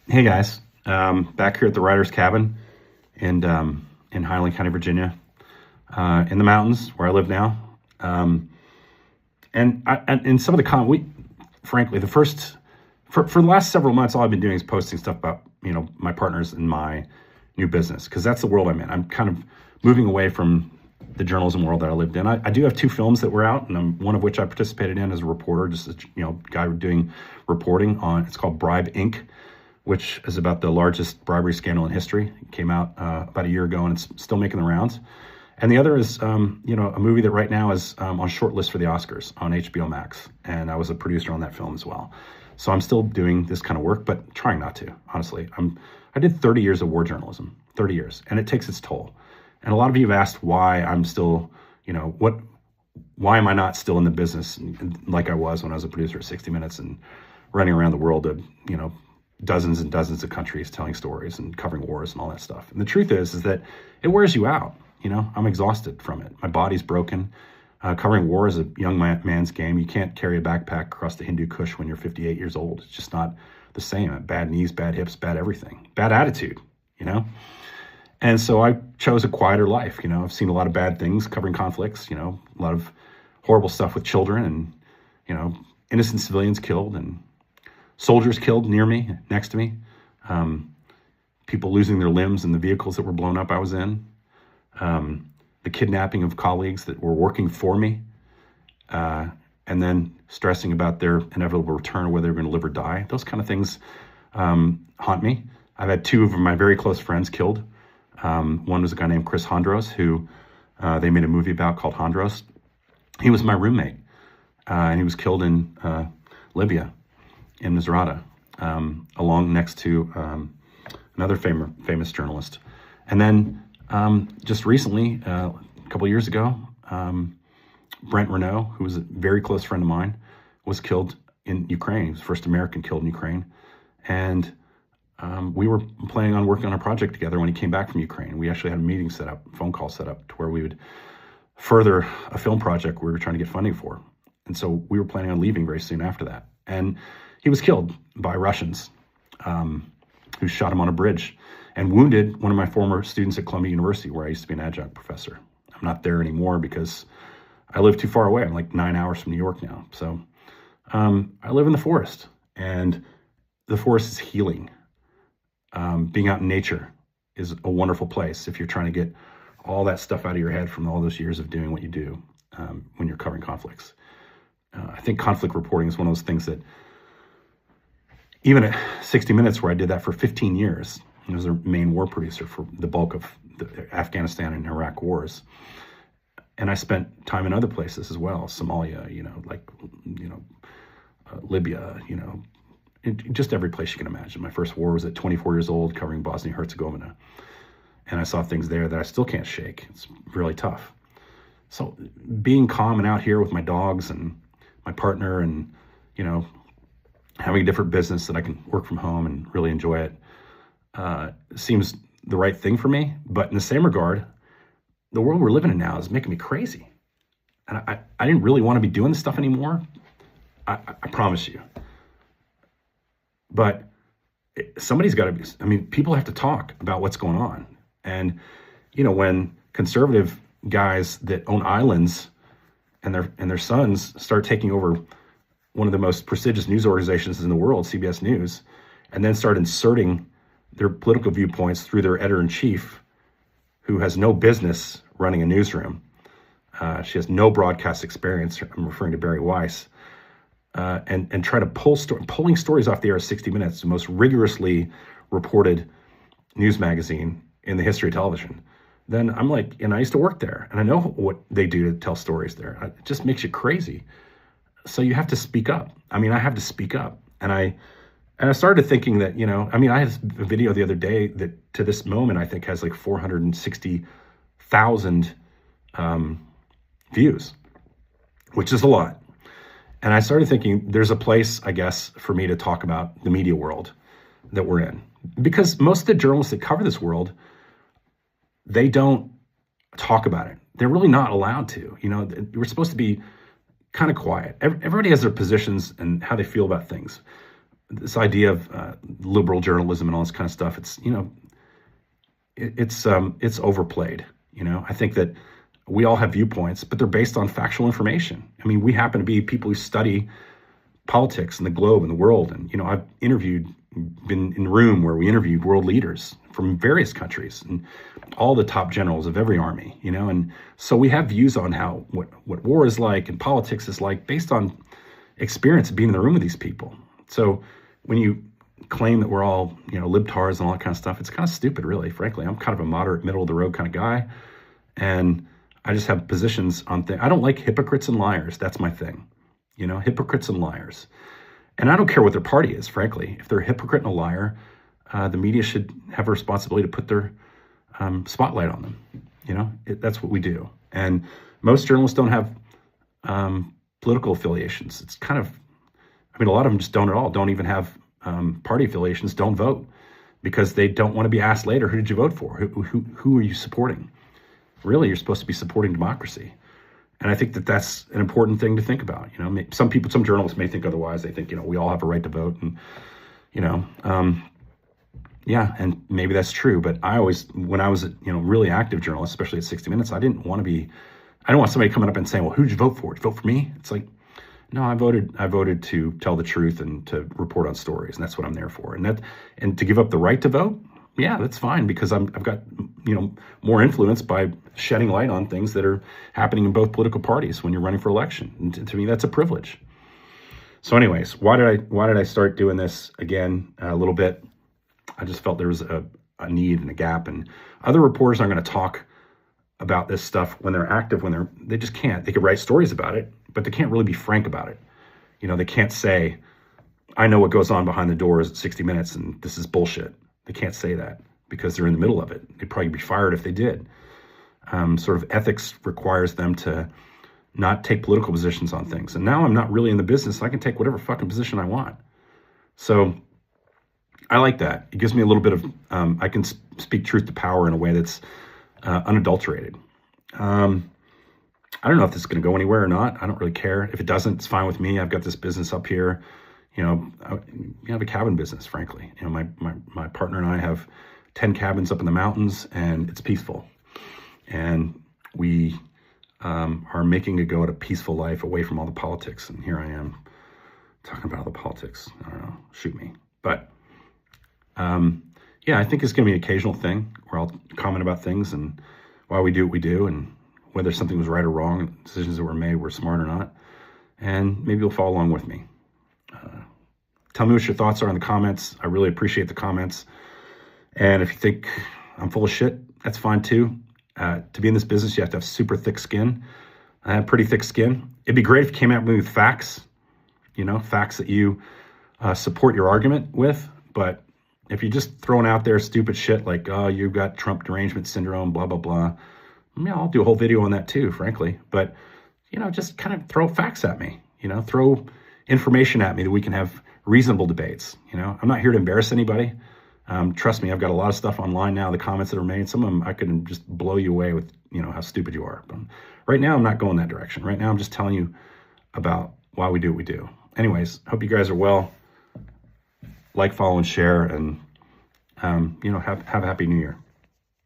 Hey guys, back here at the Writer's Cabin in Highland County, Virginia, in the mountains where I live now. And some of frankly, for the last several months, all I've been doing is posting stuff about my partners and my new business, because that's the world I'm in. I'm kind of moving away from the journalism world that I lived in. I do have two films that were out, and one of which I participated in as a reporter, just a guy doing reporting on. It's called Bribe Inc., which is about the largest bribery scandal in history. It came out about a year ago, and it's still making the rounds. And the other is, a movie that right now is on shortlist for the Oscars on HBO Max, and I was a producer on that film as well. So I'm still doing this kind of work, but trying not to, honestly. I did 30 years of war journalism, 30 years, and it takes its toll. And a lot of you have asked why I'm still, why am I not still in the business like I was when I was a producer at 60 Minutes and running around the world to, dozens and dozens of countries telling stories and covering wars and all that stuff. And the truth is that it wears you out. I'm exhausted from it. My body's broken. Covering war is a young man's game. You can't carry a backpack across the Hindu Kush when you're 58 years old. It's just not the same. Bad knees, bad hips, bad everything, bad attitude, And so I chose a quieter life. I've seen a lot of bad things covering conflicts, a lot of horrible stuff with children and, innocent civilians killed and soldiers killed near me, next to me, people losing their limbs in the vehicles that were blown up I was in, the kidnapping of colleagues that were working for me, and then stressing about their inevitable return or whether they're going to live or die. Those kind of things haunt me. I've had two of my very close friends killed. One was a guy named Chris Hondros, who they made a movie about called Hondros. He was my roommate, and he was killed in Libya, in Misrata, along next to another famous journalist. And then just recently, a couple of years ago, Brent Renault, who was a very close friend of mine, was killed in Ukraine. He was the first American killed in Ukraine. And we were planning on working on a project together when he came back from Ukraine. We actually had a meeting set up, phone call set up, to where we would further a film project we were trying to get funding for. And so we were planning on leaving very soon after that. And he was killed by Russians who shot him on a bridge and wounded one of my former students at Columbia University, where I used to be an adjunct professor. I'm not there anymore because I live too far away. I'm like 9 hours from New York now. So I live in the forest, and the forest is healing. Being out in nature is a wonderful place if you're trying to get all that stuff out of your head from all those years of doing what you do when you're covering conflicts. I think conflict reporting is one of those things that, even at 60 Minutes, where I did that for 15 years, I was a main war producer for the bulk of the Afghanistan and Iraq wars. And I spent time in other places as well, Somalia, Libya, just every place you can imagine. My first war was at 24 years old, covering Bosnia-Herzegovina. And I saw things there that I still can't shake. It's really tough. So being calm and out here with my dogs and my partner and, having a different business that I can work from home and really enjoy it, seems the right thing for me. But in the same regard, the world we're living in now is making me crazy. And I didn't really want to be doing this stuff anymore. I promise you. But somebody's got to be, people have to talk about what's going on. And, when conservative guys that own islands and their sons start taking over one of the most prestigious news organizations in the world, CBS News, and then start inserting their political viewpoints through their editor-in-chief, who has no business running a newsroom. She has no broadcast experience. I'm referring to Barry Weiss. And try to pulling stories off the air of 60 Minutes, the most rigorously reported news magazine in the history of television. Then I'm like, and I used to work there, and I know what they do to tell stories there. It just makes you crazy. So you have to speak up. I have to speak up. And I started thinking that, I had a video the other day that to this moment, I think has like 460,000 views, which is a lot. And I started thinking there's a place, I guess, for me to talk about the media world that we're in. Because most of the journalists that cover this world, they don't talk about it. They're really not allowed to. We're supposed to be kind of quiet. Everybody has their positions and how they feel about things. This idea of liberal journalism and all this kind of stuff. It's, it's overplayed. I think that we all have viewpoints, but they're based on factual information. I mean, we happen to be people who study politics and the globe and the world. And, I've been in a room where we interviewed world leaders from various countries and all the top generals of every army, and so we have views on what war is like and politics is like based on experience of being in the room with these people. So when you claim that we're all, libtards and all that kind of stuff, it's kind of stupid, really, frankly. I'm kind of a moderate, middle of the road kind of guy. And I just have positions on things. I don't like hypocrites and liars. That's my thing. Hypocrites and liars. And I don't care what their party is, frankly. If they're a hypocrite and a liar, the media should have a responsibility to put their spotlight on them. That's what we do. And most journalists don't have political affiliations. It's kind of, a lot of them just don't at all, don't even have party affiliations, don't vote because they don't want to be asked later, who did you vote for? Who are you supporting? Really, you're supposed to be supporting democracy. And I think that that's an important thing to think about. Some journalists may think otherwise. They think, we all have a right to vote. And, yeah, and maybe that's true. But when I was a, really active journalist, especially at 60 Minutes, I don't want somebody coming up and saying, well, who did you vote for? Did you vote for me? It's like, no, I voted to tell the truth and to report on stories. And that's what I'm there for. And to give up the right to vote, yeah, that's fine, because I've got, more influence by shedding light on things that are happening in both political parties when you're running for election. And to me, that's a privilege. So anyways, why did I start doing this again a little bit? I just felt there was a need and a gap, and other reporters aren't going to talk about this stuff when they're active, they just can't. They could write stories about it, but they can't really be frank about it. They can't say, I know what goes on behind the doors at 60 Minutes and this is bullshit. They can't say that because they're in the middle of it. They'd probably be fired if they did. Sort of ethics requires them to not take political positions on things. And now I'm not really in the business. I can take whatever fucking position I want. So I like that. It gives me a little bit of, I can speak truth to power in a way that's unadulterated. I don't know if this is going to go anywhere or not. I don't really care. If it doesn't, it's fine with me. I've got this business up here. I have a cabin business, frankly. My partner and I have 10 cabins up in the mountains, and it's peaceful. And we are making a go at a peaceful life away from all the politics. And here I am talking about all the politics. I don't know, shoot me. But yeah, I think it's going to be an occasional thing where I'll comment about things and why we do what we do, and whether something was right or wrong, decisions that were made were smart or not. And maybe you'll follow along with me. Tell me what your thoughts are in the comments. I really appreciate the comments. And if you think I'm full of shit, that's fine too. To be in this business, you have to have super thick skin. I have pretty thick skin. It'd be great if you came at me with facts, facts that you support your argument with. But if you're just throwing out there stupid shit like, oh, you've got Trump derangement syndrome, blah, blah, blah. Yeah, I'll do a whole video on that too, frankly. But, just kind of throw facts at me, throw information at me that we can have reasonable debates. I'm not here to embarrass anybody. Trust me, I've got a lot of stuff online now, the comments that are made. Some of them I could just blow you away with, how stupid you are. But right now, I'm not going that direction. Right now, I'm just telling you about why we do what we do. Anyways, hope you guys are well. Like, follow, and share, and, have a happy new year.